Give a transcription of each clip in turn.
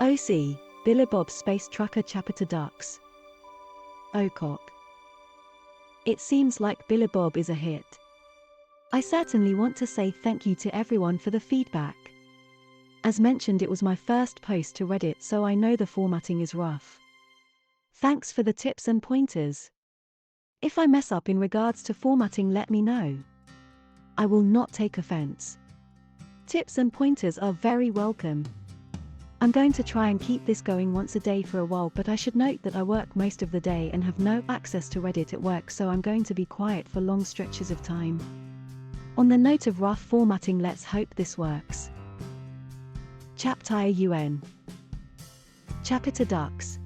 OC, BoB Space Trucker Chapitre Dux. OCOC. It seems like BoB is a hit. I certainly want to say thank you to everyone for the feedback. As mentioned, it was my first post to Reddit, so I know the formatting is rough. Thanks for the tips and pointers. If I mess up in regards to formatting, let me know. I will not take offense. Tips and pointers are very welcome. I'm going to try and keep this going once a day for a while, but I should note that I work most of the day and have no access to Reddit at work, so I'm going to be quiet for long stretches of time. On the note of rough formatting, let's hope this works. Chapitre UN. Chapitre Dux.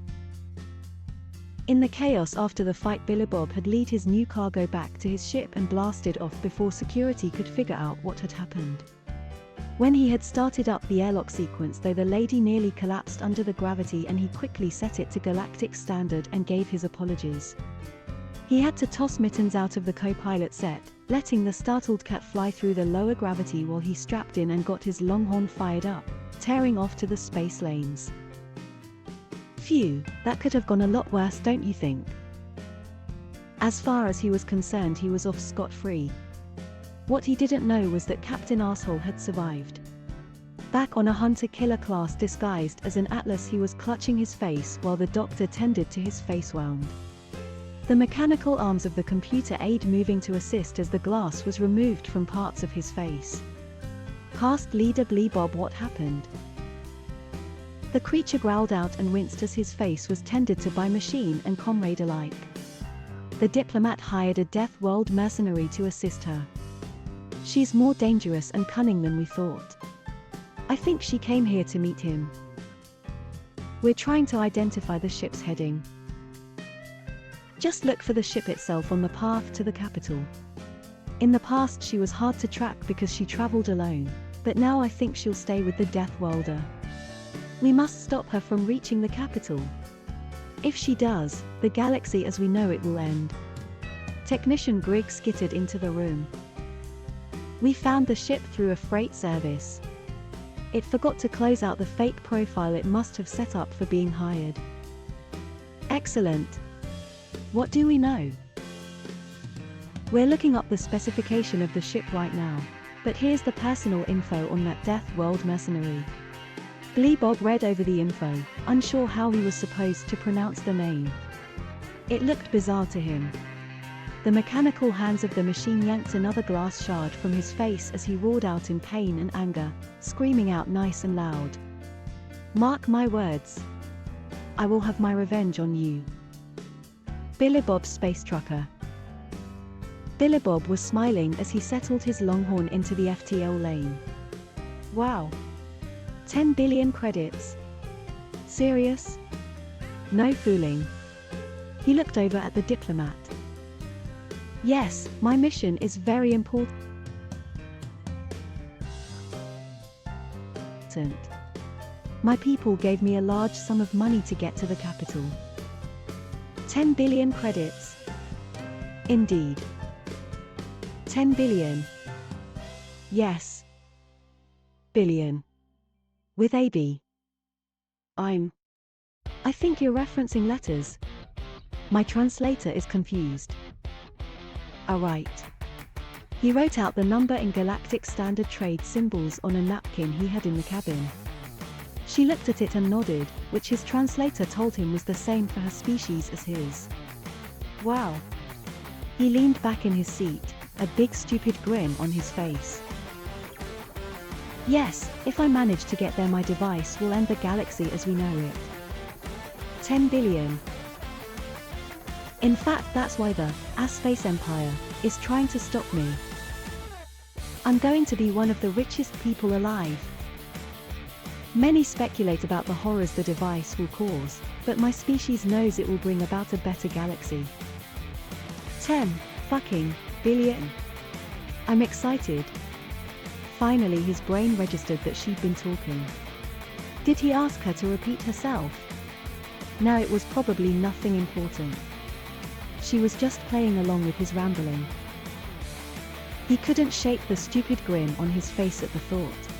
In the chaos after the fight, BoB had led his new cargo back to his ship and blasted off before security could figure out what had happened. When he had started up the airlock sequence, though, the lady nearly collapsed under the gravity, and he quickly set it to galactic standard and gave his apologies. He had to toss Mittens out of the co-pilot set, letting the startled cat fly through the lower gravity while he strapped in and got his longhorn fired up, tearing off to the space lanes. Phew, that could have gone a lot worse, don't you think? As far as he was concerned, he was off scot-free. What he didn't know was that Captain Arsehole had survived. Back on a hunter-killer class disguised as an atlas, he was clutching his face while the doctor tended to his face wound. The mechanical arms of the computer aid moving to assist as the glass was removed from parts of his face. Cast leader BoB, what happened? The creature growled out and winced as his face was tended to by machine and comrade alike. The diplomat hired a Death World mercenary to assist her. She's more dangerous and cunning than we thought. I think she came here to meet him. We're trying to identify the ship's heading. Just look for the ship itself on the path to the capital. In the past she was hard to track because she traveled alone, but now I think she'll stay with the Death Worlder. We must stop her from reaching the capital. If she does, the galaxy as we know it will end. Technician Griggs skittered into the room. We found the ship through a freight service. It forgot to close out the fake profile it must have set up for being hired. Excellent. What do we know? We're looking up the specification of the ship right now, but here's the personal info on that Death World mercenary. BoB read over the info, unsure how he was supposed to pronounce the name. It looked bizarre to him. The mechanical hands of the machine yanked another glass shard from his face as he roared out in pain and anger, screaming out nice and loud. Mark my words. I will have my revenge on you. BoB Space Trucker. BoB was smiling as he settled his longhorn into the FTL lane. Wow. 10 billion credits. Serious? No fooling. He looked over at the diplomat. Yes, my mission is very important. My people gave me a large sum of money to get to the capital. 10 billion credits. Indeed. 10 billion. Yes. Billion. With a B. I think you're referencing letters. My translator is confused. Alright. He wrote out the number in galactic standard trade symbols on a napkin he had in the cabin. She looked at it and nodded, which his translator told him was the same for her species as his. Wow. He leaned back in his seat, a big stupid grin on his face. Yes, if I manage to get there, my device will end the galaxy as we know it. 10 billion. In fact, that's why the Space Empire is trying to stop me. I'm going to be one of the richest people alive. Many speculate about the horrors the device will cause, but my species knows it will bring about a better galaxy. 10 fucking billion. I'm excited. Finally his brain registered that she'd been talking. Did he ask her to repeat herself? No, it was probably nothing important. She was just playing along with his rambling. He couldn't shake the stupid grin on his face at the thought.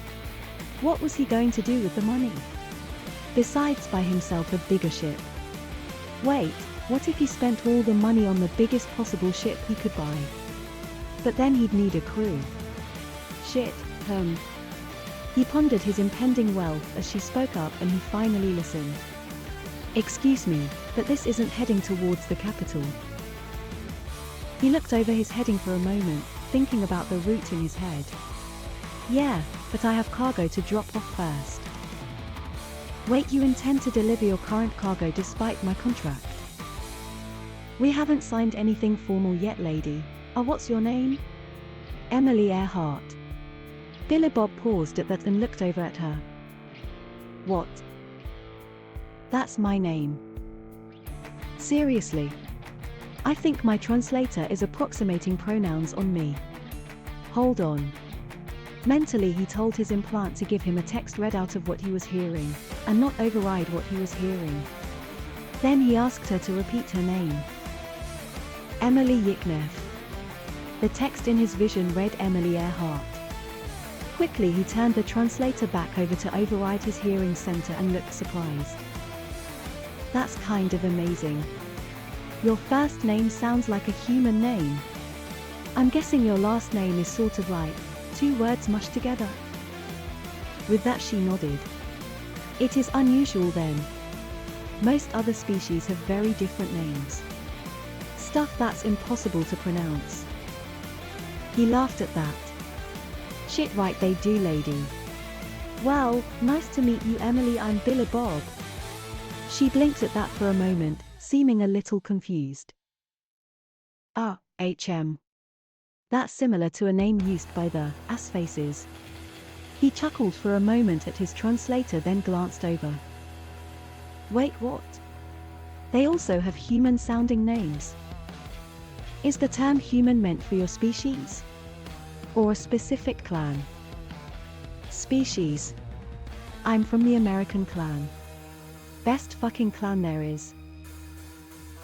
What was he going to do with the money? Besides, buy himself a bigger ship. Wait, what if he spent all the money on the biggest possible ship he could buy? But then he'd need a crew. Shit, He pondered his impending wealth as she spoke up, and he finally listened. Excuse me, but this isn't heading towards the capital. He looked over his heading for a moment, thinking about the route in his head. Yeah, but I have cargo to drop off first. Wait, you intend to deliver your current cargo despite my contract? We haven't signed anything formal yet, lady. What's your name? Emily Earhart. BoB paused at that and looked over at her. What? That's my name. Seriously? I think my translator is approximating pronouns on me. Hold on. Mentally, he told his implant to give him a text read out of what he was hearing, and not override what he was hearing. Then he asked her to repeat her name. Emily Yikneff. The text in his vision read Emily Earhart. Quickly he turned the translator back over to override his hearing center and looked surprised. That's kind of amazing. Your first name sounds like a human name. I'm guessing your last name is sort of like 2 words mushed together. With that she nodded. It is unusual then. Most other species have very different names. Stuff that's impossible to pronounce. He laughed at that. Shit right they do, lady. Well, nice to meet you, Emily. I'm BoB. She blinked at that for a moment, seeming a little confused. HM. That's similar to a name used by the ass faces. He chuckled for a moment at his translator, then glanced over. Wait, what? They also have human-sounding names. Is the term human meant for your species? Or a specific clan? Species. I'm from the American clan. Best fucking clan there is.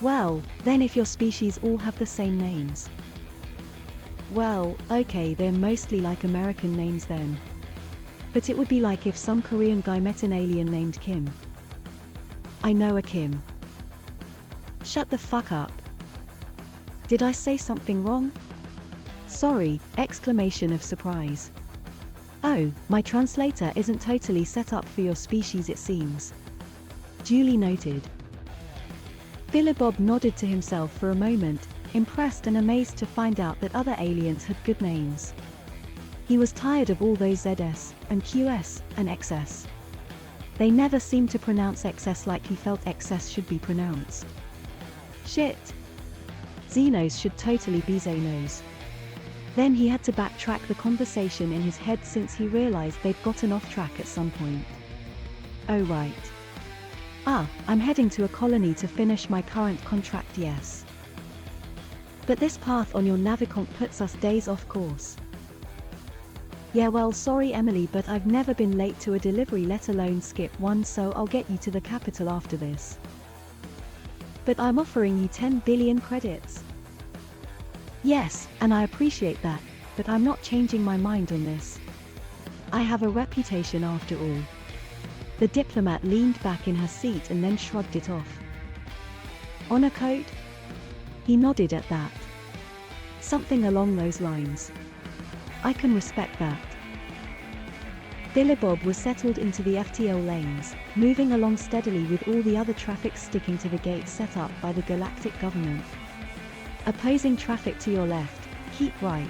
Well, then if your species all have the same names. Well, okay, they're mostly like American names then. But it would be like if some Korean guy met an alien named Kim. I know a Kim. Shut the fuck up. Did I say something wrong? Sorry, exclamation of surprise. Oh, my translator isn't totally set up for your species, it seems. Duly noted. BoB nodded to himself for a moment, impressed and amazed to find out that other aliens had good names. He was tired of all those ZS, and QS, and XS. They never seemed to pronounce XS like he felt XS should be pronounced. Shit. Xenos should totally be Xenos. Then he had to backtrack the conversation in his head since he realized they'd gotten off track at some point. Oh right. I'm heading to a colony to finish my current contract, yes. But this path on your navicomp puts us days off course. Yeah, well, sorry Emily, but I've never been late to a delivery, let alone skip one, so I'll get you to the capital after this. But I'm offering you 10 billion credits. Yes, and I appreciate that, but I'm not changing my mind on this. I have a reputation after all. The diplomat leaned back in her seat and then shrugged it off. Honor code? He nodded at that. Something along those lines. I can respect that. BoB was settled into the FTL lanes, moving along steadily with all the other traffic sticking to the gates set up by the galactic government. Opposing traffic to your left, keep right.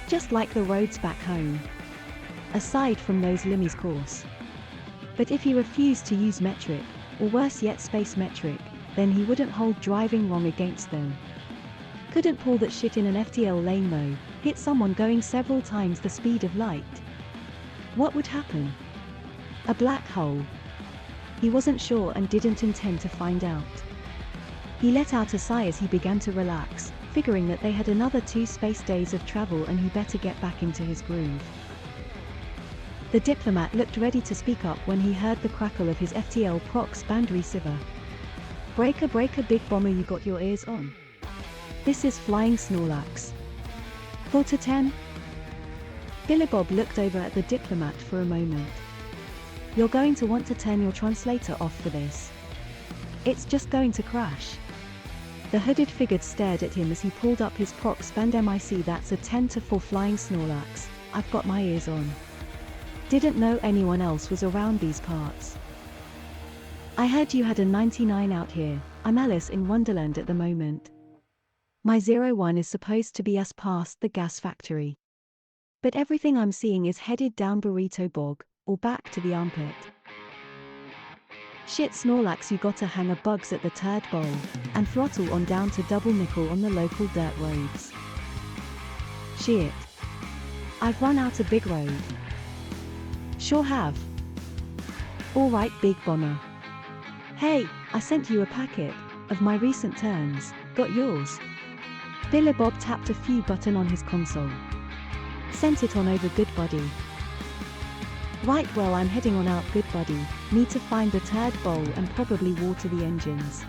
Just like the roads back home. Aside from those Limmy's course. But if he refused to use metric, or worse yet space metric, then he wouldn't hold driving wrong against them. Couldn't pull that shit in an FTL lane though, hit someone going several times the speed of light. What would happen? A black hole. He wasn't sure and didn't intend to find out. He let out a sigh as he began to relax, figuring that they had another 2 space days of travel and he better get back into his groove. The diplomat looked ready to speak up when he heard the crackle of his FTL prox band receiver. Breaker breaker big bomber, you got your ears on. This is Flying Snorlax. 4 to 10? BoB looked over at the diplomat for a moment. You're going to want to turn your translator off for this. It's just going to crash. The hooded figure stared at him as he pulled up his prox band mic. That's a 10-4 flying Snorlax. I've got my ears on. Didn't know anyone else was around these parts. I heard you had a 99 out here. I'm Alice in Wonderland at the moment. My 01 is supposed to be us past the gas factory. But everything I'm seeing is headed down Burrito Bog, or back to the armpit. Shit Snorlax, you gotta hang a bugs at the turd bowl, and throttle on down to double nickel on the local dirt roads. Shit. I've run out a big road. Sure have. Alright Big Bomber. Hey, I sent you a packet of my recent turns. Got yours? BoB tapped a few button on his console. Sent it on over, good buddy. Right, well I'm heading on out, good buddy. Need to find the turd bowl and probably water the engines.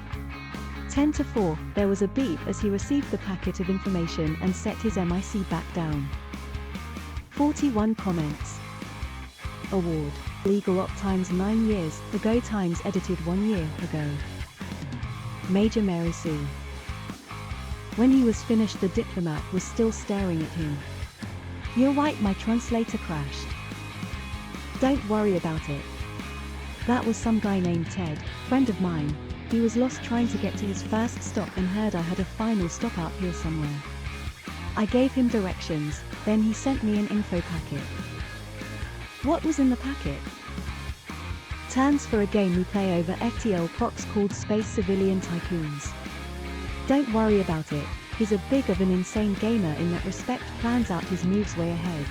10-4, there was a beep as he received the packet of information and set his mic back down. 41 comments. Award. Legal op times 9 years ago times edited 1 year ago. Major Mary Sue. When he was finished, the diplomat was still staring at him. You're right, my translator crashed. Don't worry about it. That was some guy named Ted, friend of mine. He was lost trying to get to his first stop and heard I had a final stop out here somewhere. I gave him directions, then he sent me an info packet. What was in the packet? Turns for a game we play over FTL procs called Space Civilian Tycoons. Don't worry about it, he's a big of an insane gamer in that respect, plans out his moves way ahead.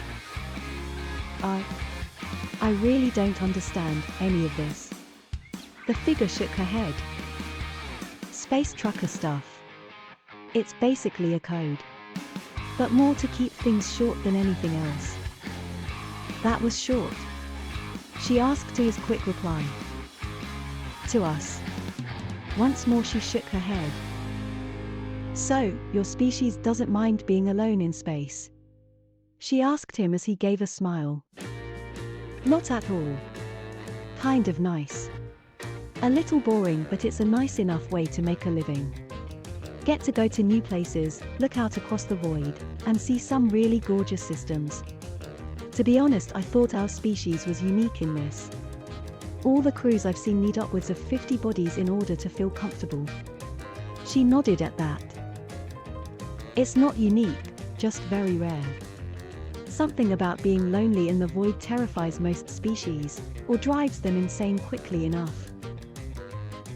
I really don't understand any of this. The figure shook her head. Space trucker stuff. It's basically a code. But more to keep things short than anything else. That was short. She asked to his quick reply. To us. Once more she shook her head. So, your species doesn't mind being alone in space? She asked him as he gave a smile. Not at all. Kind of nice. A little boring, but it's a nice enough way to make a living. Get to go to new places, look out across the void, and see some really gorgeous systems. To be honest, I thought our species was unique in this. All the crews I've seen need upwards of 50 bodies in order to feel comfortable. She nodded at that. It's not unique, just very rare. Something about being lonely in the void terrifies most species, or drives them insane quickly enough.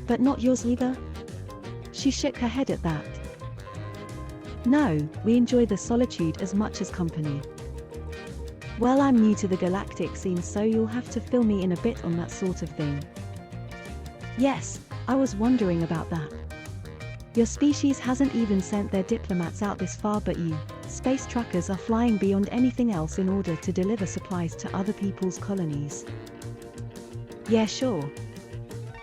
But not yours either? She shook her head at that. No, we enjoy the solitude as much as company. Well, I'm new to the galactic scene, so you'll have to fill me in a bit on that sort of thing. Yes, I was wondering about that. Your species hasn't even sent their diplomats out this far, but you, space truckers, are flying beyond anything else in order to deliver supplies to other people's colonies. Yeah, sure.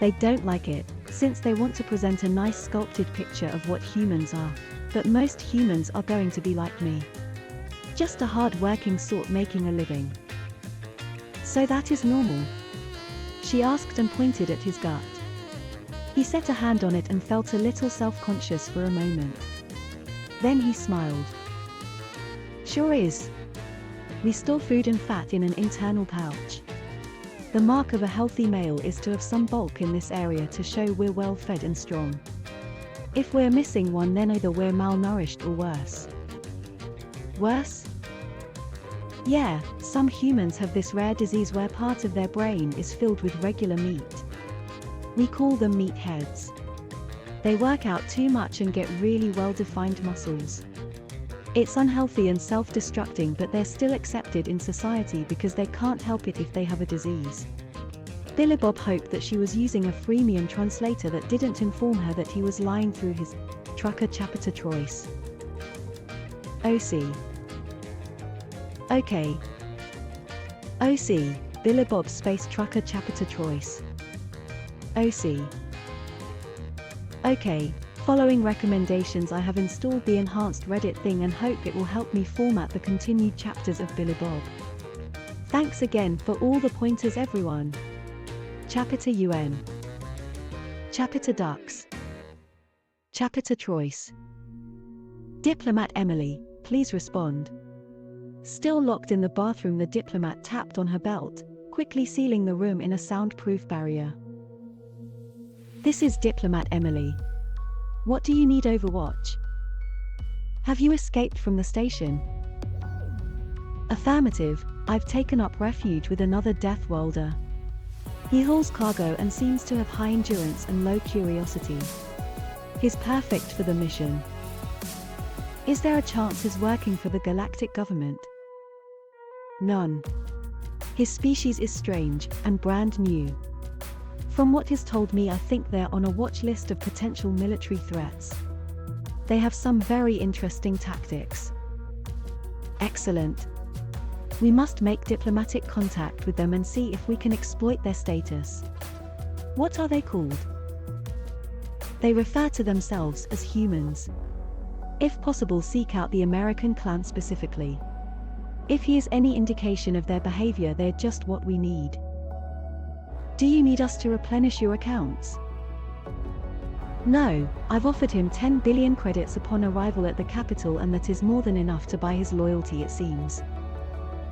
They don't like it, since they want to present a nice sculpted picture of what humans are, but most humans are going to be like me. Just a hard-working sort making a living. So that is normal? She asked and pointed at his gut. He set a hand on it and felt a little self-conscious for a moment. Then he smiled. Sure is. We store food and fat in an internal pouch. The mark of a healthy male is to have some bulk in this area to show we're well fed and strong. If we're missing one, then either we're malnourished or worse. Worse? Yeah, some humans have this rare disease where part of their brain is filled with regular meat. We call them meatheads. They work out too much and get really well-defined muscles. It's unhealthy and self-destructing, but they're still accepted in society because they can't help it if they have a disease. BoB hoped that she was using a freemium translator that didn't inform her that he was lying through his trucker Chapitre Quatre. OC. Okay. OC, BoB Space Trucker Chapitre Quatre. OC. Okay, following recommendations, I have installed the enhanced Reddit thing and hope it will help me format the continued chapters of BoB. Thanks again for all the pointers, everyone. Chapitre UN. Chapitre Dux. Chapitre Trois. Diplomat Emily, please respond. Still locked in the bathroom, the diplomat tapped on her belt, quickly sealing the room in a soundproof barrier. This is Diplomat Emily. What do you need, Overwatch? Have you escaped from the station? Affirmative, I've taken up refuge with another Death Welder. He hauls cargo and seems to have high endurance and low curiosity. He's perfect for the mission. Is there a chance he's working for the galactic government? None. His species is strange and brand new. From what he's told me, I think they're on a watch list of potential military threats. They have some very interesting tactics. Excellent. We must make diplomatic contact with them and see if we can exploit their status. What are they called? They refer to themselves as humans. If possible, seek out the American clan specifically. If he is any indication of their behavior, they're just what we need. Do you need us to replenish your accounts? No, I've offered him 10 billion credits upon arrival at the capital, and that is more than enough to buy his loyalty, it seems.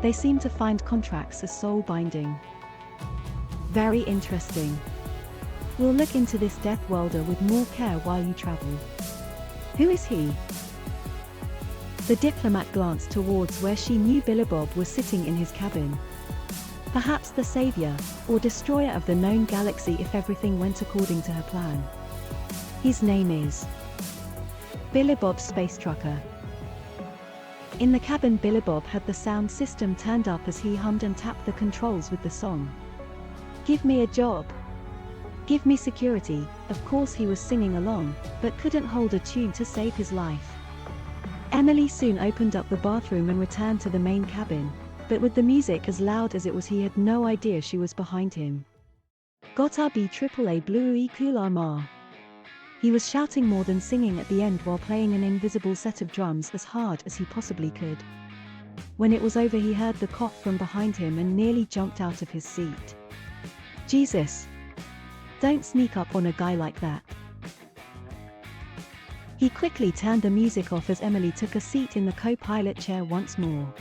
They seem to find contracts as soul-binding. Very interesting. We'll look into this Death Welder with more care while you travel. Who is he? The diplomat glanced towards where she knew BoB was sitting in his cabin. Perhaps the savior, or destroyer of the known galaxy if everything went according to her plan. His name is BoB Space Trucker. In the cabin, BoB had the sound system turned up as he hummed and tapped the controls with the song. Give me a job. Give me security. Of course he was singing along, but couldn't hold a tune to save his life. Emily soon opened up the bathroom and returned to the main cabin, but with the music as loud as it was, he had no idea she was behind him. Gotta be AAA Blue Kulamar. He was shouting more than singing at the end while playing an invisible set of drums as hard as he possibly could. When it was over, he heard the cough from behind him and nearly jumped out of his seat. Jesus! Don't sneak up on a guy like that. He quickly turned the music off as Emily took a seat in the co-pilot chair once more.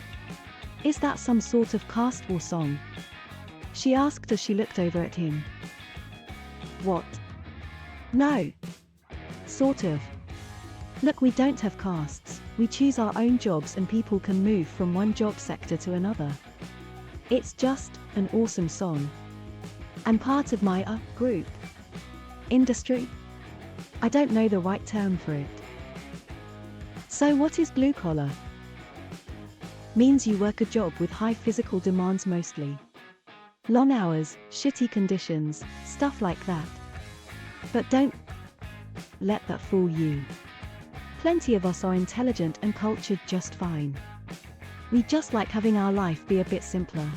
Is that some sort of Caste War song? She asked as she looked over at him. What? No. Sort of. Look, we don't have castes, we choose our own jobs and people can move from one job sector to another. It's just an awesome song. And part of my group. Industry? I don't know the right term for it. So what is blue collar? Means you work a job with high physical demands mostly. Long hours, shitty conditions, stuff like that. But don't let that fool you. Plenty of us are intelligent and cultured just fine. We just like having our life be a bit simpler.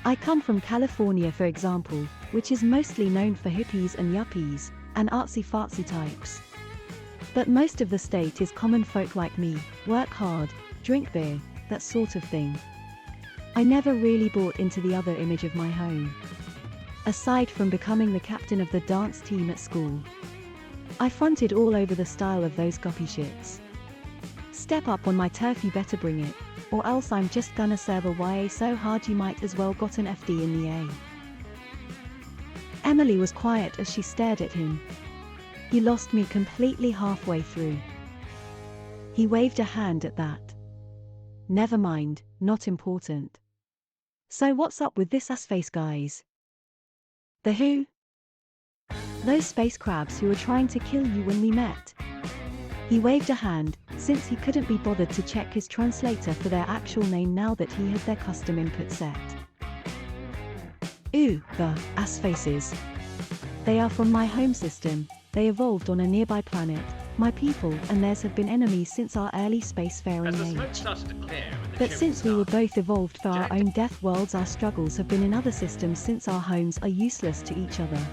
I come from California, for example, which is mostly known for hippies and yuppies, and artsy-fartsy types. But most of the state is common folk like me, work hard, drink beer, that sort of thing. I never really bought into the other image of my home. Aside from becoming the captain of the dance team at school. I fronted all over the style of those guppy shits. Step up on my turf, you better bring it, or else I'm just gonna serve a YA so hard you might as well got an FD in the A. Emily was quiet as she stared at him. He lost me completely halfway through. He waved a hand at that. Never mind, not important. So what's up with this ass-face guys? The who? Those space crabs who were trying to kill you when we met. He waved a hand, since he couldn't be bothered to check his translator for their actual name now that he had their custom input set. Ooh, the ass-faces. They are from my home system. They evolved on a nearby planet. My people and theirs have been enemies since our early spacefaring age. But since we were both evolved for our own death worlds, our struggles have been in other systems since our homes are useless to each other.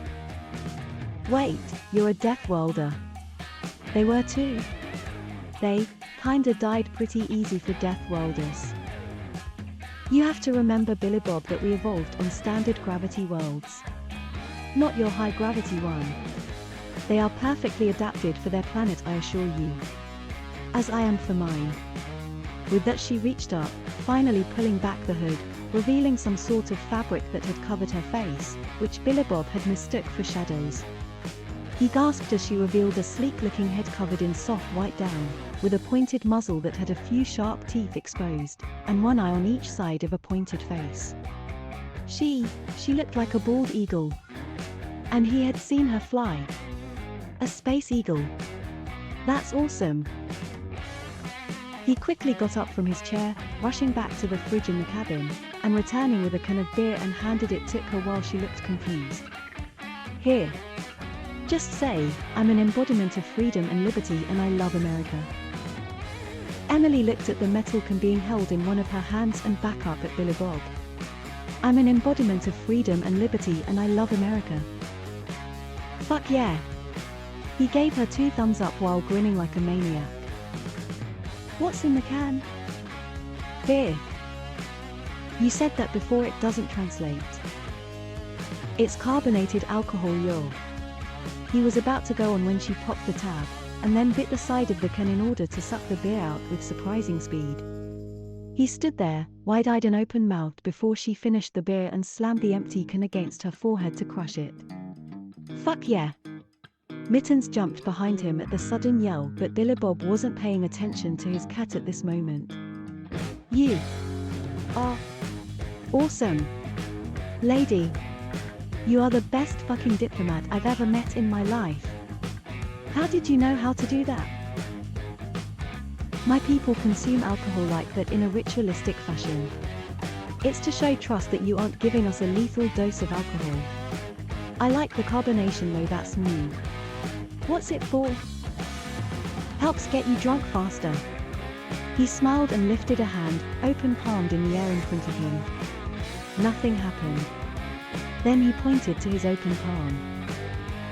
Wait, you're a death welder. They were too. They kinda died pretty easy for death welders. You have to remember, BoB, that we evolved on standard gravity worlds. Not your high-gravity one. They are perfectly adapted for their planet, I assure you. As I am for mine. With that she reached up, finally pulling back the hood, revealing some sort of fabric that had covered her face, which Billy Bob had mistook for shadows. He gasped as she revealed a sleek-looking head covered in soft white down, with a pointed muzzle that had a few sharp teeth exposed, and one eye on each side of a pointed face. She looked like a bald eagle. And he had seen her fly. A space eagle. That's awesome. He quickly got up from his chair, rushing back to the fridge in the cabin, and returning with a can of beer and handed it to her while she looked confused. Here. Just say, I'm an embodiment of freedom and liberty and I love America. Emily looked at the metal can being held in one of her hands and back up at Billy Bob. I'm an embodiment of freedom and liberty and I love America. Fuck yeah. He gave her 2 thumbs up while grinning like a maniac. What's in the can? Beer. You said that before, it doesn't translate. It's carbonated alcohol, yo. He was about to go on when she popped the tab, and then bit the side of the can in order to suck the beer out with surprising speed. He stood there, wide-eyed and open-mouthed before she finished the beer and slammed the empty can against her forehead to crush it. Fuck yeah. Mittens jumped behind him at the sudden yell, but Billy Bob wasn't paying attention to his cat at this moment. You are awesome, lady. You are the best fucking diplomat I've ever met in my life. How did you know how to do that? My people consume alcohol like that in a ritualistic fashion. It's to show trust that you aren't giving us a lethal dose of alcohol. I like the carbonation though, that's new. What's it for? Helps get you drunk faster. He smiled and lifted a hand, open-palmed in the air in front of him. Nothing happened. Then he pointed to his open palm.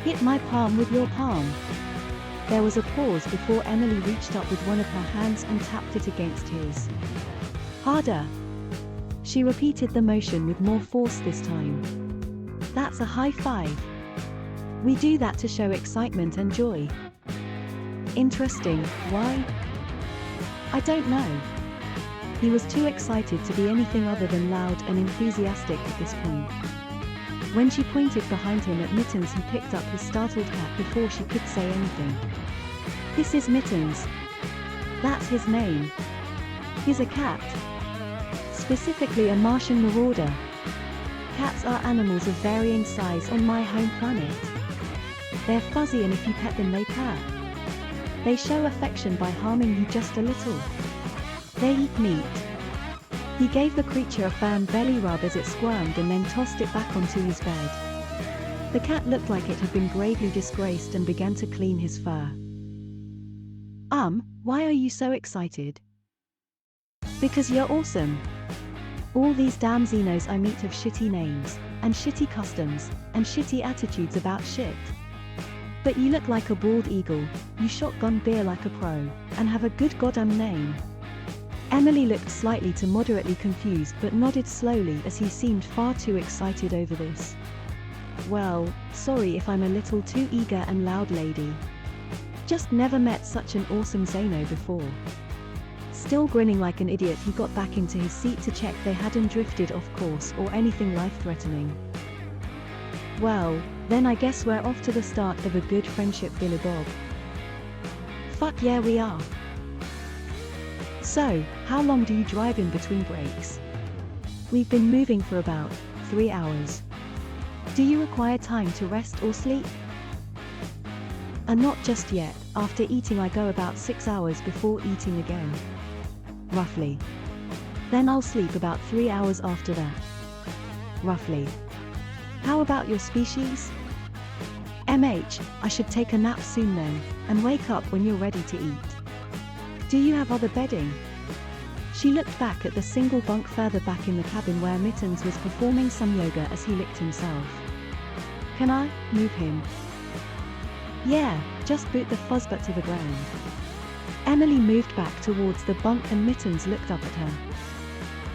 Hit my palm with your palm. There was a pause before Emily reached up with one of her hands and tapped it against his. Harder. She repeated the motion with more force this time. That's a high five. We do that to show excitement and joy. Interesting, why? I don't know. He was too excited to be anything other than loud and enthusiastic at this point. When she pointed behind him at Mittens, he picked up his startled cat before she could say anything. This is Mittens. That's his name. He's a cat. Specifically a Martian marauder. Cats are animals of varying size on my home planet. They're fuzzy and if you pet them they purr. They show affection by harming you just a little. They eat meat. He gave the creature a firm belly rub as it squirmed and then tossed it back onto his bed. The cat looked like it had been gravely disgraced and began to clean his fur. Why are you so excited? Because you're awesome. All these damn Xenos I meet have shitty names, and shitty customs, and shitty attitudes about shit. But you look like a bald eagle, you shotgun beer like a pro, and have a good goddamn name. Emily looked slightly to moderately confused but nodded slowly as he seemed far too excited over this. Well, sorry if I'm a little too eager and loud, lady. Just never met such an awesome Xeno before. Still grinning like an idiot, he got back into his seat to check they hadn't drifted off course or anything life-threatening. Well, then I guess we're off to the start of a good friendship, Billy Bob. Fuck yeah we are. So, how long do you drive in between breaks? We've been moving for about 3 hours. Do you require time to rest or sleep? Not just yet. After eating I go about 6 hours before eating again. Roughly. Then I'll sleep about 3 hours after that. Roughly. How about your species? I should take a nap soon then, and wake up when you're ready to eat. Do you have other bedding? She looked back at the single bunk further back in the cabin where Mittens was performing some yoga as he licked himself. Can I move him? Yeah, just boot the fuzzbutt to the ground. Emily moved back towards the bunk and Mittens looked up at her.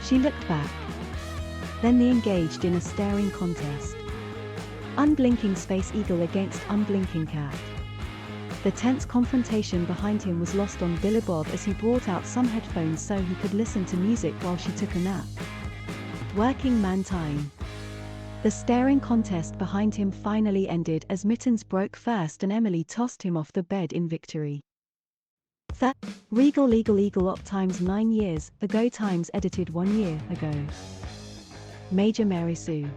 She looked back. Then they engaged in a staring contest. Unblinking space eagle against unblinking cat. The tense confrontation behind him was lost on BoB as he brought out some headphones so he could listen to music while she took a nap. Working man time. The staring contest behind him finally ended as Mittens broke first and Emily tossed him off the bed in victory. Regal Legal Eagle Op times 9 years ago times edited 1 year ago. Major Mary Sue.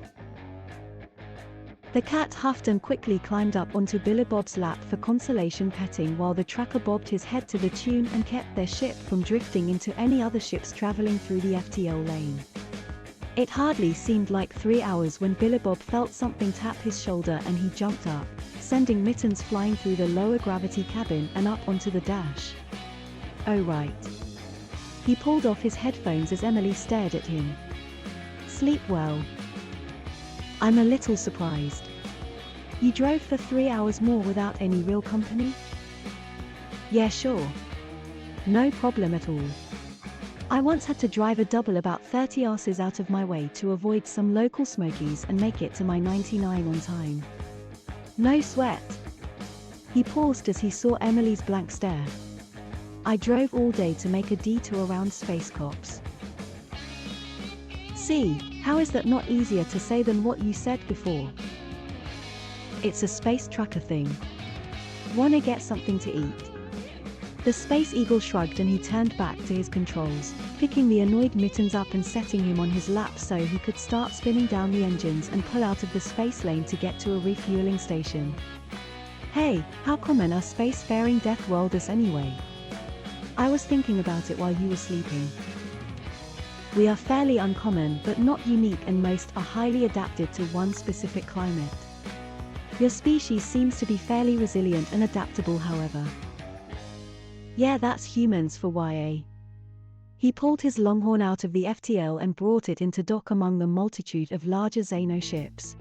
The cat huffed and quickly climbed up onto BoB's lap for consolation petting while the tracker bobbed his head to the tune and kept their ship from drifting into any other ships traveling through the FTL lane. It hardly seemed like 3 hours when BoB felt something tap his shoulder and he jumped up, sending Mittens flying through the lower gravity cabin and up onto the dash. Oh right. He pulled off his headphones as Emily stared at him. Sleep well. I'm a little surprised. You drove for 3 hours more without any real company? Yeah, sure. No problem at all. I once had to drive a double about 30 arses out of my way to avoid some local smokies and make it to my 99 on time. No sweat. He paused as he saw Emily's blank stare. I drove all day to make a detour around Space Cops. See, how is that not easier to say than what you said before? It's a space trucker thing. Wanna get something to eat? The Space Eagle shrugged and he turned back to his controls, picking the annoyed Mittens up and setting him on his lap so he could start spinning down the engines and pull out of the space lane to get to a refueling station. Hey, how common are spacefaring death worlders anyway? I was thinking about it while you were sleeping. We are fairly uncommon but not unique, and most are highly adapted to one specific climate. Your species seems to be fairly resilient and adaptable, however. Yeah, that's humans for YA. He pulled his longhorn out of the FTL and brought it into dock among the multitude of larger Xeno ships.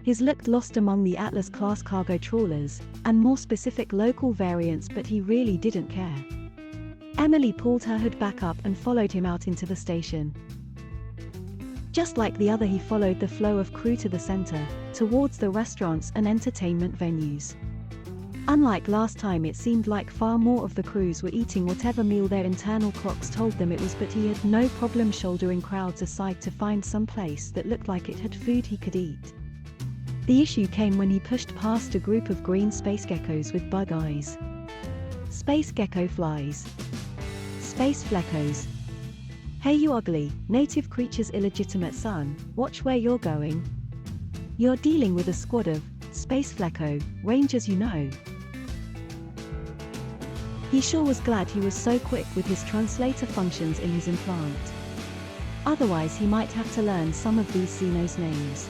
His looked lost among the Atlas-class cargo trawlers, and more specific local variants, but he really didn't care. Emily pulled her hood back up and followed him out into the station. Just like the other, he followed the flow of crew to the center, towards the restaurants and entertainment venues. Unlike last time, it seemed like far more of the crews were eating whatever meal their internal clocks told them it was, but he had no problem shouldering crowds aside to find some place that looked like it had food he could eat. The issue came when he pushed past a group of green space geckos with bug eyes. Space gecko flies. Space fleckos. Hey you ugly, native creature's illegitimate son, watch where you're going. You're dealing with a squad of space flecko rangers, you know. He sure was glad he was so quick with his translator functions in his implant. Otherwise he might have to learn some of these Xenos names.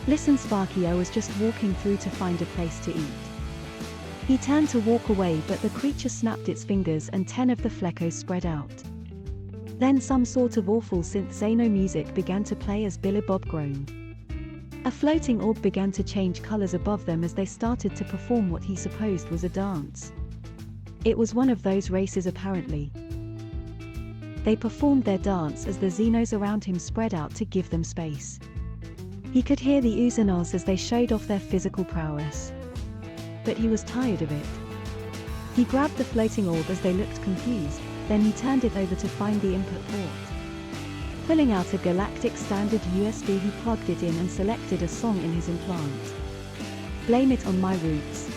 Listen Sparky, I was just walking through to find a place to eat. He turned to walk away, but the creature snapped its fingers and 10 of the fleckos spread out. Then some sort of awful synth Xeno music began to play as BoB groaned. A floating orb began to change colors above them as they started to perform what he supposed was a dance. It was one of those races apparently. They performed their dance as the Xenos around him spread out to give them space. He could hear the oohs and ahs as they showed off their physical prowess. But he was tired of it. He grabbed the floating orb as they looked confused, then he turned it over to find the input port. Pulling out a galactic standard USB, he plugged it in and selected a song in his implant. Blame it on my roots.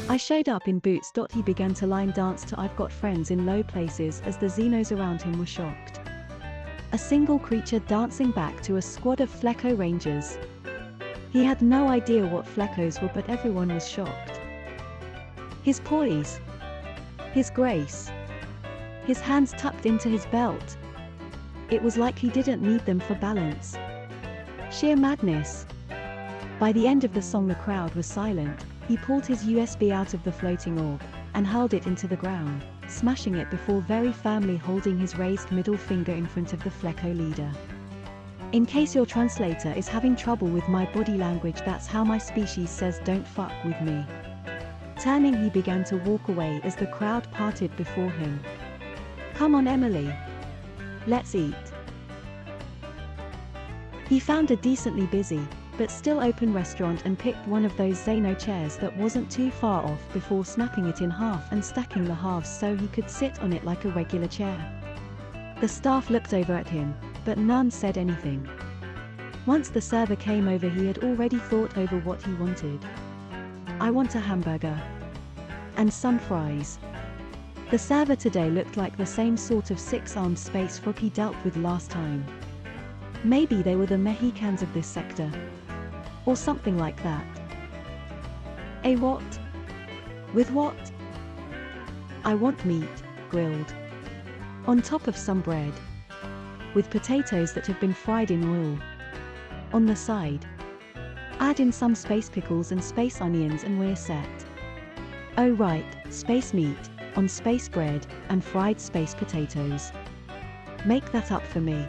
I showed up in boots. He began to line dance to I've Got Friends in low places as the Xenos around him were shocked. A single creature dancing back to a squad of flecko rangers. He had no idea what fleckos were, but everyone was shocked. His poise. His grace. His hands tucked into his belt. It was like he didn't need them for balance. Sheer madness. By the end of the song the crowd was silent. He pulled his USB out of the floating orb and hurled it into the ground, smashing it before very firmly holding his raised middle finger in front of the flecko leader. In case your translator is having trouble with my body language, that's how my species says don't fuck with me. Turning, he began to walk away as the crowd parted before him. Come on Emily. Let's eat. He found a decently busy, but still open restaurant and picked one of those Zeno chairs that wasn't too far off before snapping it in half and stacking the halves so he could sit on it like a regular chair. The staff looked over at him, but none said anything. Once the server came over, he had already thought over what he wanted. "I want a hamburger. And some fries." The server today looked like the same sort of six-armed space frog he dealt with last time. Maybe they were the Mexicans of this sector. Or something like that. "A what? With what?" "I want meat, grilled. On top of some bread. With potatoes that have been fried in oil. On the side. Add in some space pickles and space onions and we're set." "Oh right, space meat, on space bread, and fried space potatoes. Make that up for me."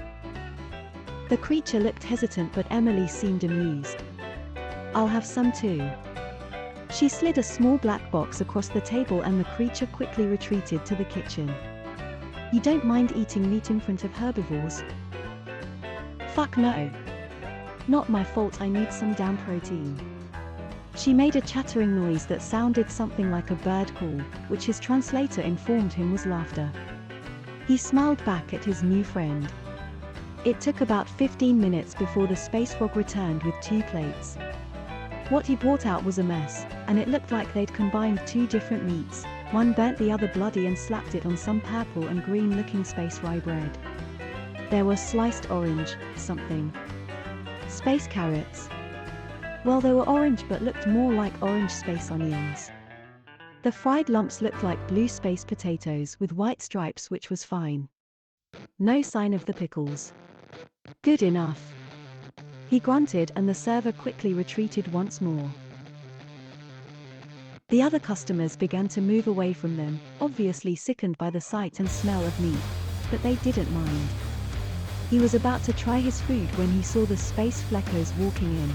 The creature looked hesitant, but Emily seemed amused. "I'll have some too." She slid a small black box across the table and the creature quickly retreated to the kitchen. "You don't mind eating meat in front of herbivores?" "Fuck no. Not my fault, I need some damn protein." She made a chattering noise that sounded something like a bird call, which his translator informed him was laughter. He smiled back at his new friend. It took about 15 minutes before the space frog returned with 2 plates. What he brought out was a mess, and it looked like they'd combined 2 different meats, one burnt the other bloody, and slapped it on some purple and green looking space rye bread. There was sliced orange, something. Space carrots. Well, they were orange but looked more like orange space onions. The fried lumps looked like blue space potatoes with white stripes, which was fine. No sign of the pickles. "Good enough." He grunted, and the server quickly retreated once more. The other customers began to move away from them, obviously sickened by the sight and smell of meat, but they didn't mind. He was about to try his food when he saw the space fleckos walking in.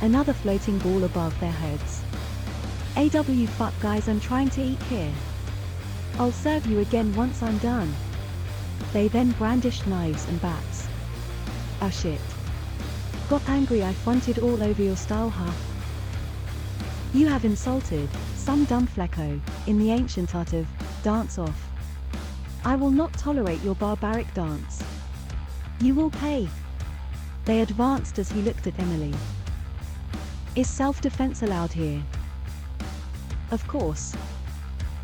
Another floating ball above their heads. "AW fuck guys, I'm trying to eat here. I'll serve you again once I'm done." They then brandished knives and bats. "Ah shit. Got angry, I fronted all over your style, huh? You have insulted some dumb flecko in the ancient art of dance off. I will not tolerate your barbaric dance. You will pay." They advanced as he looked at Emily. "Is self-defense allowed here?" "Of course."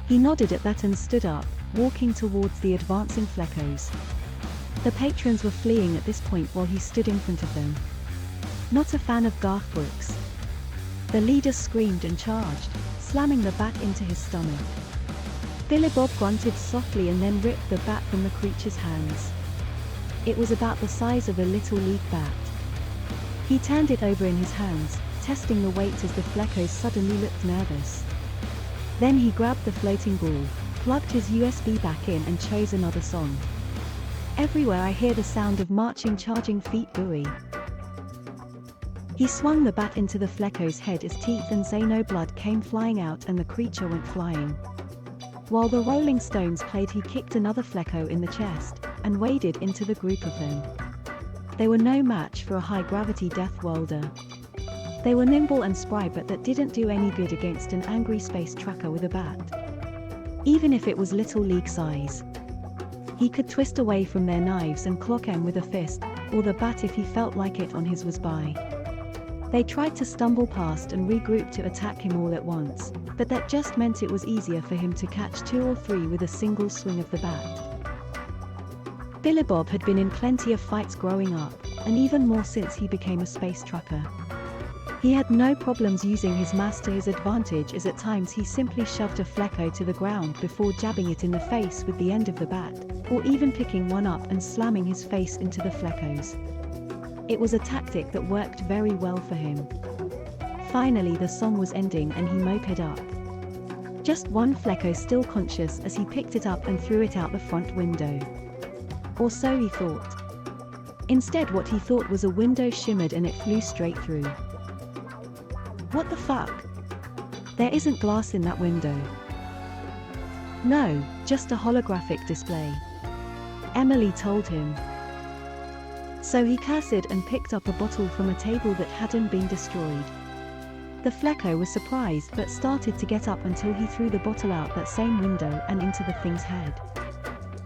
He nodded at that and stood up, walking towards the advancing fleckos. The patrons were fleeing at this point while he stood in front of them. Not a fan of Garth Brooks. The leader screamed and charged, slamming the bat into his stomach. Billy Bob grunted softly and then ripped the bat from the creature's hands. It was about the size of a little league bat. He turned it over in his hands, testing the weight as the fleckos suddenly looked nervous. Then he grabbed the floating ball, plugged his USB back in and chose another song. "Everywhere I hear the sound of marching charging feet buoy." He swung the bat into the flecko's head as teeth and Zeno blood came flying out and the creature went flying. While the Rolling Stones played, he kicked another flecko in the chest and waded into the group of them. They were no match for a high-gravity death welder. They were nimble and spry, but that didn't do any good against an angry space tracker with a bat. Even if it was little league size. He could twist away from their knives and clock him with a fist, or the bat if he felt like it on his was by. They tried to stumble past and regroup to attack him all at once, but that just meant it was easier for him to catch 2 or 3 with a single swing of the bat. Billy Bob had been in plenty of fights growing up, and even more since he became a space trucker. He had no problems using his mass to his advantage, as at times he simply shoved a flecko to the ground before jabbing it in the face with the end of the bat, or even picking one up and slamming his face into the fleckos. It was a tactic that worked very well for him. Finally the song was ending and he moped up. Just one flecko still conscious as he picked it up and threw it out the front window. Or so he thought. Instead, what he thought was a window shimmered and it flew straight through. "What the fuck? There isn't glass in that window." "No, just a holographic display," Emily told him. So he cursed and picked up a bottle from a table that hadn't been destroyed. The Flecko was surprised but started to get up until he threw the bottle out that same window and into the thing's head.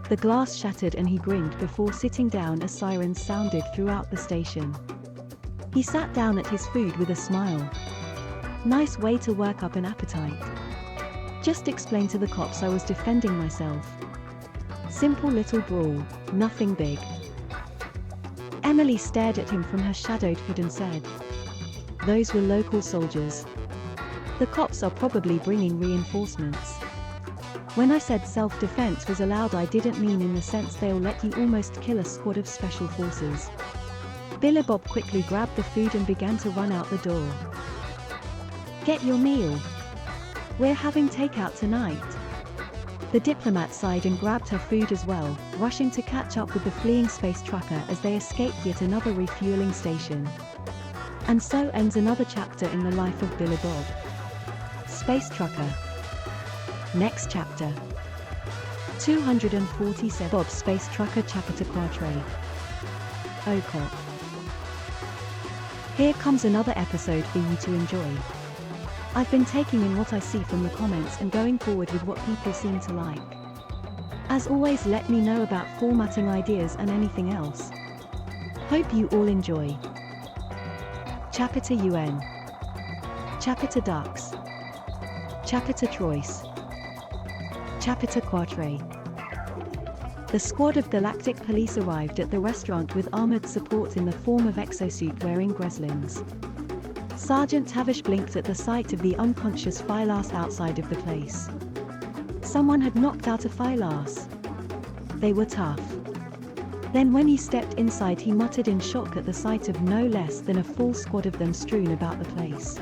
The glass shattered and he grinned before sitting down as sirens sounded throughout the station. He sat down at his food with a smile. Nice way to work up an appetite. Just explained to the cops I was defending myself. Simple little brawl, nothing big. Emily stared at him from her shadowed hood and said, "Those were local soldiers. The cops are probably bringing reinforcements." When I said self-defense was allowed, I didn't mean in the sense they'll let you almost kill a squad of special forces. BoB quickly grabbed the food and began to run out the door. "Get your meal. We're having takeout tonight." The diplomat sighed and grabbed her food as well, rushing to catch up with the fleeing space trucker as they escaped yet another refueling station. And so ends another chapter in the life of BoB. Space Trucker. Next chapter. 247 BoB Space Trucker Chapitre Quatre. HFY. Here comes another episode for you to enjoy. I've been taking in what I see from the comments and going forward with what people seem to like. As always, let me know about formatting ideas and anything else. Hope you all enjoy. Chapitre UN. Chapitre Dux. Chapitre Trois. Chapitre Quatre. The squad of Galactic Police arrived at the restaurant with armored support in the form of exosuit-wearing gremlins. Sergeant Tavish blinked at the sight of the unconscious Phylas outside of the place. Someone had knocked out a Phylas. They were tough. Then when he stepped inside, he muttered in shock at the sight of no less than a full squad of them strewn about the place.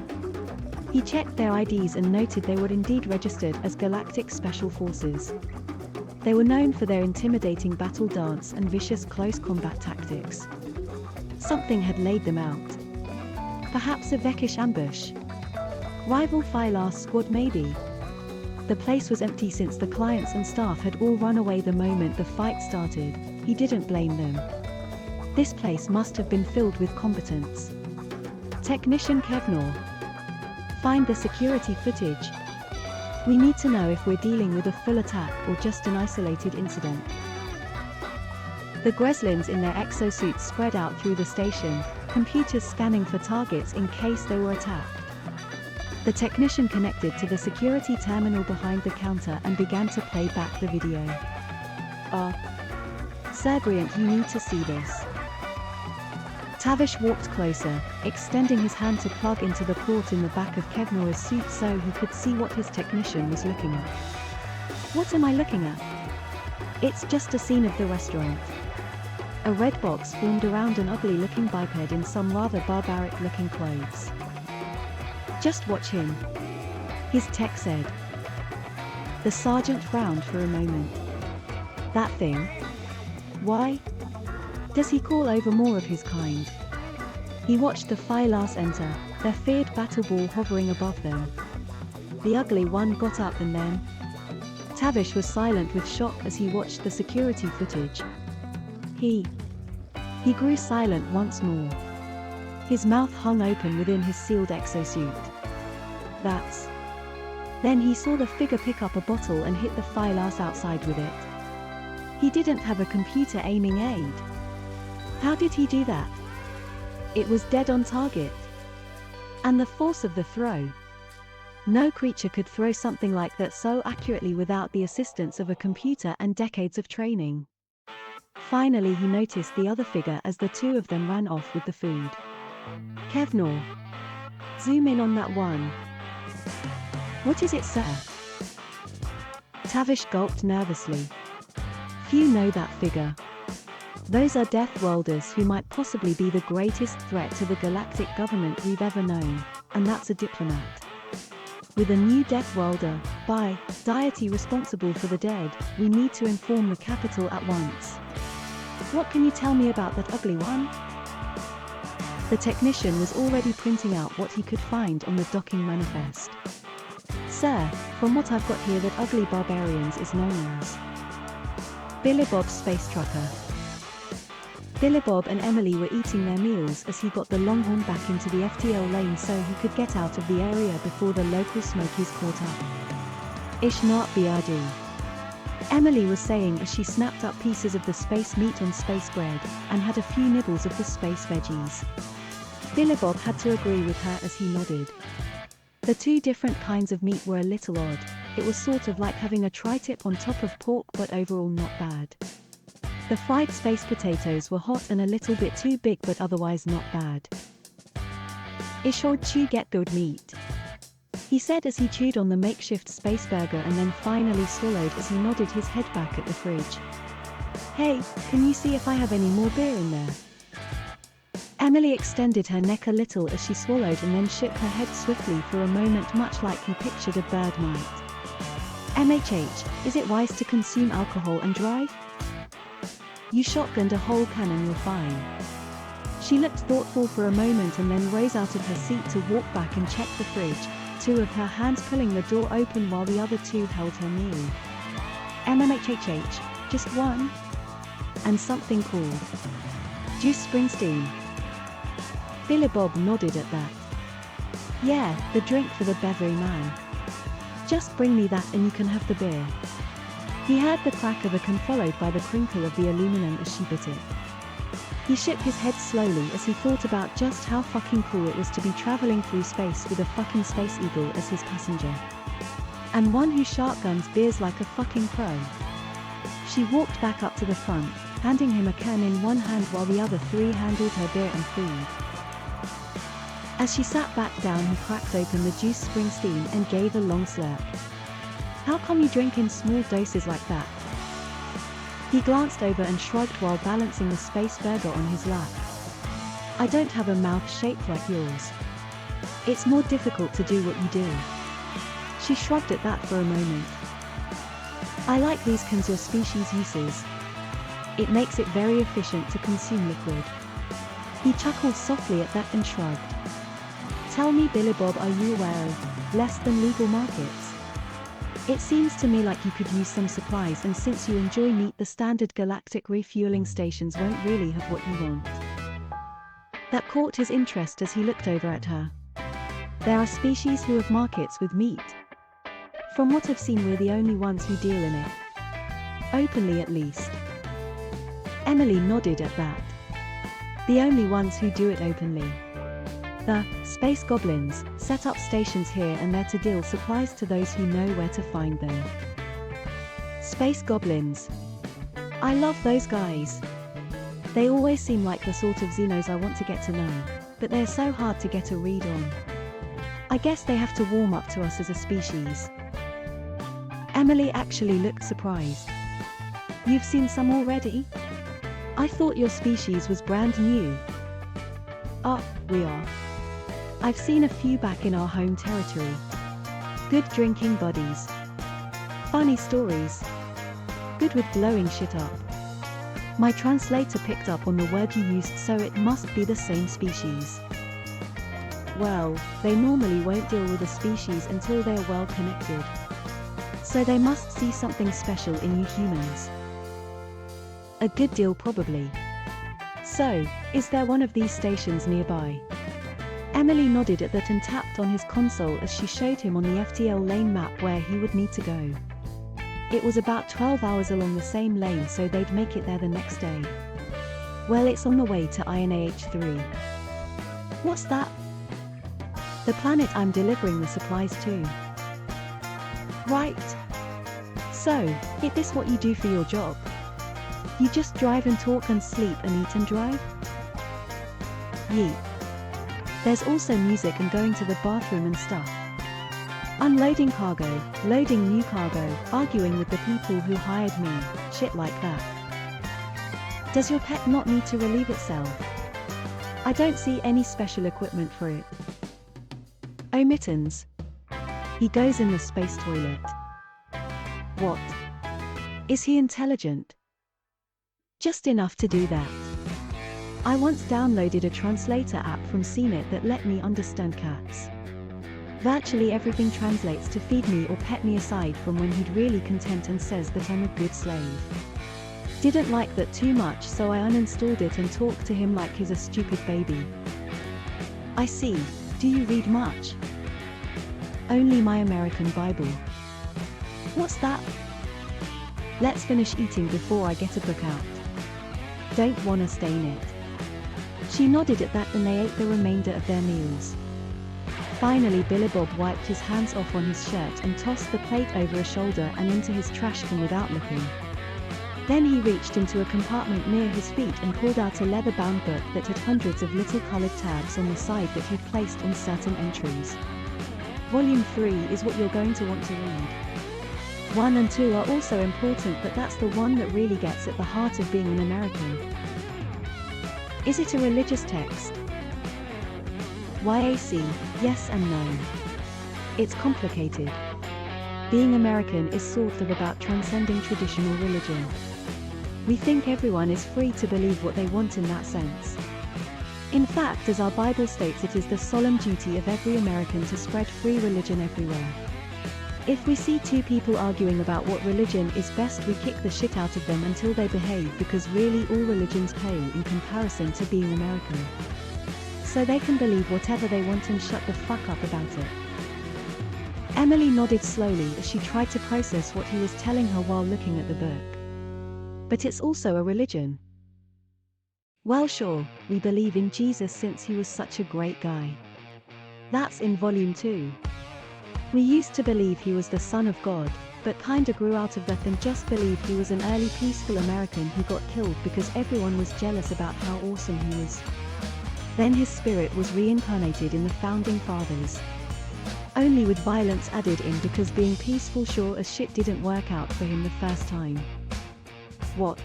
He checked their IDs and noted they were indeed registered as Galactic Special Forces. They were known for their intimidating battle dance and vicious close combat tactics. Something had laid them out. Perhaps a Vekish ambush. Rival Phylas squad maybe. The place was empty since the clients and staff had all run away the moment the fight started. He didn't blame them. This place must have been filled with combatants. Technician Kevnor. Find the security footage. We need to know if we're dealing with a full attack or just an isolated incident. The gremlins in their exosuits spread out through the station, computers scanning for targets in case they were attacked. The technician connected to the security terminal behind the counter and began to play back the video. Sergeant, you need to see this. Tavish walked closer, extending his hand to plug into the port in the back of Kevnor's suit so he could see what his technician was looking at. What am I looking at? It's just a scene of the restaurant. A red box formed around an ugly-looking biped in some rather barbaric-looking clothes. Just watch him, his tech said. The sergeant frowned for a moment. That thing? Why? Does he call over more of his kind? He watched the Phylas enter, their feared battle ball hovering above them. The ugly one got up and then... Tavish was silent with shock as he watched the security footage. He grew silent once more. His mouth hung open within his sealed exosuit. That's... Then he saw the figure pick up a bottle and hit the Phylas outside with it. He didn't have a computer aiming aid. How did he do that? It was dead on target. And the force of the throw. No creature could throw something like that so accurately without the assistance of a computer and decades of training. Finally he noticed the other figure as the two of them ran off with the food. Kevnor. Zoom in on that one. What is it, sir? Tavish gulped nervously. Few know that figure. Those are Death Welders who might possibly be the greatest threat to the galactic government we've ever known, and that's a diplomat. With a new Death Welder, by deity responsible for the dead, we need to inform the capital at once. What can you tell me about that ugly one? The technician was already printing out what he could find on the docking manifest. Sir, from what I've got here, that ugly barbarians is known as BoB Space Trucker. Billy Bob and Emily were eating their meals as he got the Longhorn back into the FTL lane so he could get out of the area before the local smokies caught up. Ish not biadu. Emily was saying as she snapped up pieces of the space meat on space bread, and had a few nibbles of the space veggies. Billy Bob had to agree with her as he nodded. The two different kinds of meat were a little odd. It was sort of like having a tri-tip on top of pork, but overall not bad. The fried space potatoes were hot and a little bit too big, but otherwise not bad. Ishod chew get good meat, he said as he chewed on the makeshift space burger and then finally swallowed as he nodded his head back at the fridge. Hey, can you see if I have any more beer in there? Emily extended her neck a little as she swallowed and then shook her head swiftly for a moment, much like he pictured a bird might. MHH, is it wise to consume alcohol and drive? You shotgunned a whole can and you're fine. She looked thoughtful for a moment and then rose out of her seat to walk back and check the fridge, two of her hands pulling the door open while the other two held her meal. MMHHH, just one? And something cool. Juice Springsteen. Billy Bob nodded at that. Yeah, the drink for the beverly man. Just bring me that and you can have the beer. He heard the crack of a can followed by the crinkle of the aluminum as she bit it. He shook his head slowly as he thought about just how fucking cool it was to be traveling through space with a fucking space eagle as his passenger. And one who shotguns beers like a fucking pro. She walked back up to the front, handing him a can in one hand while the other three handled her beer and food. As she sat back down, he cracked open the Juice Springsteen and gave a long slurp. How come you drink in small doses like that? He glanced over and shrugged while balancing the space burger on his lap. I don't have a mouth shaped like yours. It's more difficult to do what you do. She shrugged at that for a moment. I like these cans your species uses. It makes it very efficient to consume liquid. He chuckled softly at that and shrugged. Tell me, Billy Bob, are you aware of less than legal markets? It seems to me like you could use some supplies, and since you enjoy meat, the standard galactic refueling stations won't really have what you want. That caught his interest as he looked over at her. There are species who have markets with meat. From what I've seen, we're the only ones who deal in it. Openly, at least. Emily nodded at that. The only ones who do it openly. The space goblins set up stations here and there to deal supplies to those who know where to find them. Space goblins. I love those guys. They always seem like the sort of Xenos I want to get to know, but they're so hard to get a read on. I guess they have to warm up to us as a species. Emily actually looked surprised. You've seen some already? I thought your species was brand new. We are. I've seen a few back in our home territory. Good drinking buddies. Funny stories. Good with blowing shit up. My translator picked up on the word you used, so it must be the same species. Well, they normally won't deal with a species until they're well connected. So they must see something special in you humans. A good deal probably. So, is there one of these stations nearby? Emily nodded at that and tapped on his console as she showed him on the FTL lane map where he would need to go. It was about 12 hours along the same lane, so they'd make it there the next day. Well, it's on the way to INAH-3. What's that? The planet I'm delivering the supplies to. Right. So, is this what you do for your job? You just drive and talk and sleep and eat and drive? Yeet. There's also music and going to the bathroom and stuff. Unloading cargo, loading new cargo, arguing with the people who hired me, shit like that. Does your pet not need to relieve itself? I don't see any special equipment for it. Oh, mittens. He goes in the space toilet. What? Is he intelligent? Just enough to do that. I once downloaded a translator app from CNET that let me understand cats. Virtually everything translates to feed me or pet me, aside from when he'd really content and says that I'm a good slave. Didn't like that too much, so I uninstalled it and talked to him like he's a stupid baby. I see. Do you read much? Only my American Bible. What's that? Let's finish eating before I get a book out. Don't wanna stain it. She nodded at that and they ate the remainder of their meals. Finally BoB wiped his hands off on his shirt and tossed the plate over his shoulder and into his trash can without looking. Then he reached into a compartment near his feet and pulled out a leather-bound book that had hundreds of little colored tabs on the side that he'd placed on certain entries. Volume 3 is what you're going to want to read. 1 and 2 are also important, but that's the one that really gets at the heart of being an American. Is it a religious text? YAC, yes and no. It's complicated. Being American is sort of about transcending traditional religion. We think everyone is free to believe what they want in that sense. In fact, as our Bible states, it is the solemn duty of every American to spread free religion everywhere. If we see two people arguing about what religion is best, we kick the shit out of them until they behave, because really all religions pale in comparison to being American. So they can believe whatever they want and shut the fuck up about it. Emily nodded slowly as she tried to process what he was telling her while looking at the book. But it's also a religion. Well, sure, we believe in Jesus since he was such a great guy. That's in volume 2. We used to believe he was the son of God, but kinda grew out of that and just believed he was an early peaceful American who got killed because everyone was jealous about how awesome he was. Then his spirit was reincarnated in the founding fathers. Only with violence added in, because being peaceful sure as shit didn't work out for him the first time. What?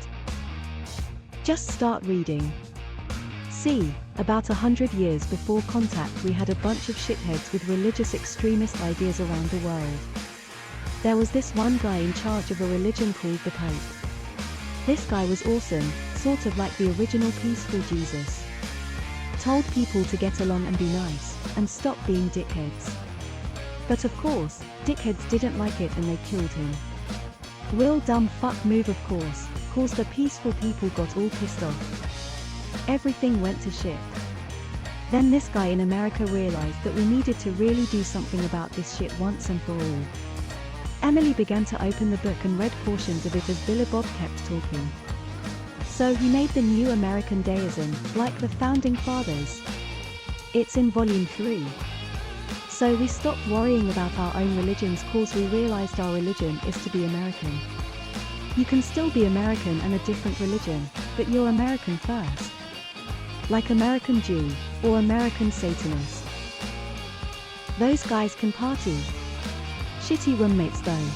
Just start reading. See, about 100 years before contact we had a bunch of shitheads with religious extremist ideas around the world. There was this one guy in charge of a religion called the Pope. This guy was awesome, sort of like the original peaceful Jesus. Told people to get along and be nice, and stop being dickheads. But of course, dickheads didn't like it and they killed him. Real dumb fuck move, of course, cause the peaceful people got all pissed off. Everything went to shit. Then this guy in America realized that we needed to really do something about this shit once and for all. Emily began to open the book and read portions of it as BoB kept talking. So he made the new American deism, like the founding fathers. It's in volume 3. So we stopped worrying about our own religions cause we realized our religion is to be American. You can still be American and a different religion, but you're American first. Like American Jew, or American Satanist. Those guys can party. Shitty roommates though.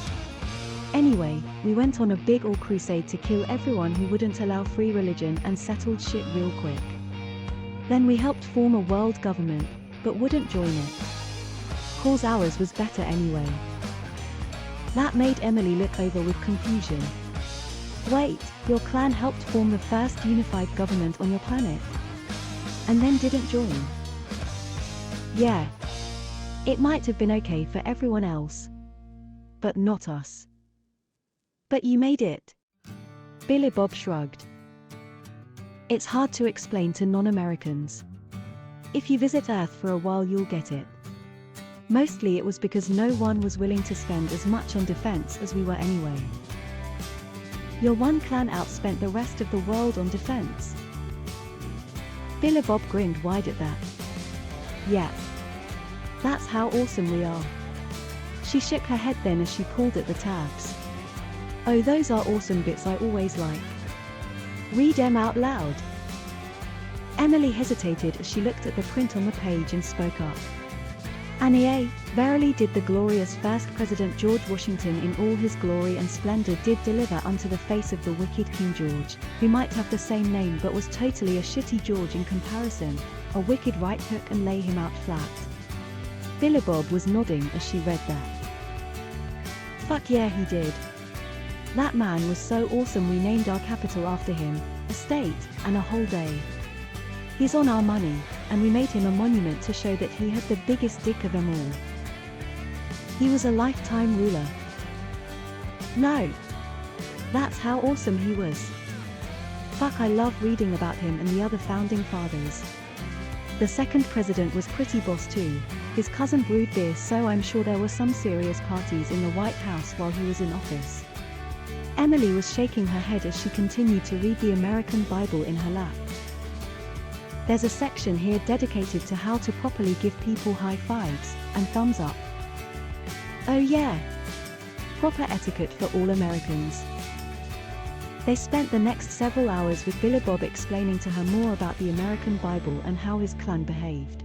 Anyway, we went on a big ol' crusade to kill everyone who wouldn't allow free religion and settled shit real quick. Then we helped form a world government, but wouldn't join it. Cause ours was better anyway. That made Emily look over with confusion. Wait, your clan helped form the first unified government on your planet? And then didn't join? Yeah. It might have been okay for everyone else. But not us. But you made it. BoB shrugged. It's hard to explain to non-Americans. If you visit Earth for a while you'll get it. Mostly it was because no one was willing to spend as much on defense as we were anyway. Your one clan outspent the rest of the world on defense. BoB grinned wide at that. Yeah. That's how awesome we are. She shook her head then as she pulled at the tabs. Oh, those are awesome bits I always like. Read them out loud. Emily hesitated as she looked at the print on the page and spoke up. Annie, verily did the glorious first President George Washington in all his glory and splendor did deliver unto the face of the wicked King George, who might have the same name but was totally a shitty George in comparison, a wicked right hook and lay him out flat. BoB was nodding as she read that. Fuck yeah he did. That man was so awesome we named our capital after him, a state, and a whole day. He's on our money, and we made him a monument to show that he had the biggest dick of them all. He was a lifetime ruler. No. That's how awesome he was. Fuck, I love reading about him and the other founding fathers. The second president was pretty boss too. His cousin brewed beer, so I'm sure there were some serious parties in the White House while he was in office. Emily was shaking her head as she continued to read the American Bible in her lap. There's a section here dedicated to how to properly give people high fives and thumbs up. Oh yeah. Proper etiquette for all Americans. They spent the next several hours with BoB explaining to her more about the American Bible and how his clan behaved.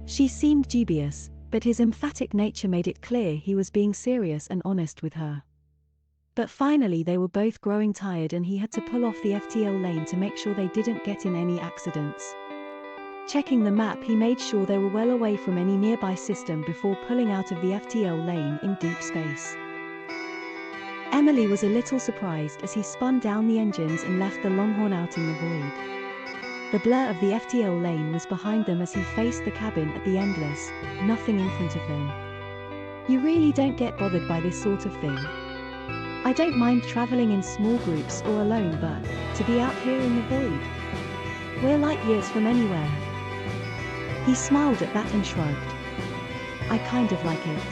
She seemed dubious, but his emphatic nature made it clear he was being serious and honest with her. But finally they were both growing tired and he had to pull off the FTL lane to make sure they didn't get in any accidents. Checking the map, he made sure they were well away from any nearby system before pulling out of the FTL lane in deep space. Emily was a little surprised as he spun down the engines and left the Longhorn out in the void. The blur of the FTL lane was behind them as he faced the cabin at the Endless, nothing in front of them. You really don't get bothered by this sort of thing. I don't mind traveling in small groups or alone, but to be out here in the void? We're light years from anywhere. He smiled at that and shrugged. I kind of like it.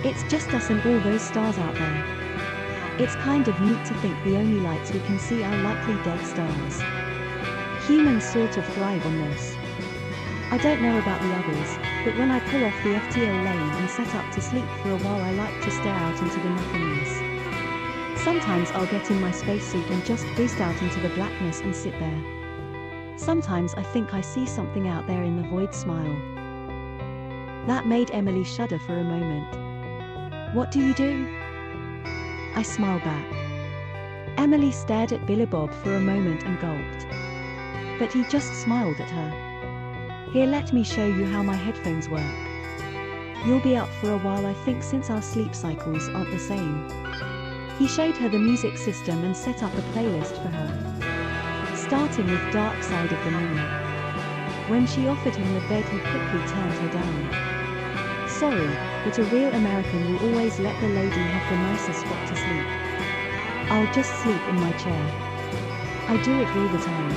It's just us and all those stars out there. It's kind of neat to think the only lights we can see are likely dead stars. Humans sort of thrive on this. I don't know about the others, but when I pull off the FTL lane and set up to sleep for a while, I like to stare out into the nothingness. Sometimes I'll get in my spacesuit and just boost out into the blackness and sit there. Sometimes I think I see something out there in the void. Smile. That made Emily shudder for a moment. What do you do? I smile back. Emily stared at BoB for a moment and gulped. But he just smiled at her. Here, let me show you how my headphones work. You'll be up for a while, I think, since our sleep cycles aren't the same. He showed her the music system and set up a playlist for her, starting with Dark Side of the Moon. When she offered him the bed, he quickly turned her down. Sorry, but a real American will always let the lady have the nicest spot to sleep. I'll just sleep in my chair. I do it all the time.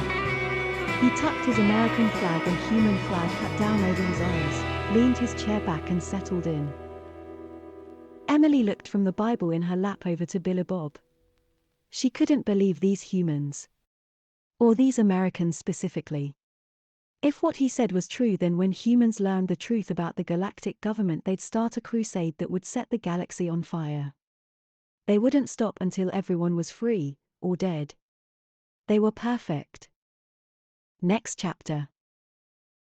He tucked his American flag and human flag hat down over his eyes, leaned his chair back and settled in. Emily looked from the Bible in her lap over to BoB. She couldn't believe these humans. Or these Americans specifically. If what he said was true, then when humans learned the truth about the galactic government, they'd start a crusade that would set the galaxy on fire. They wouldn't stop until everyone was free, or dead. They were perfect. Next chapter.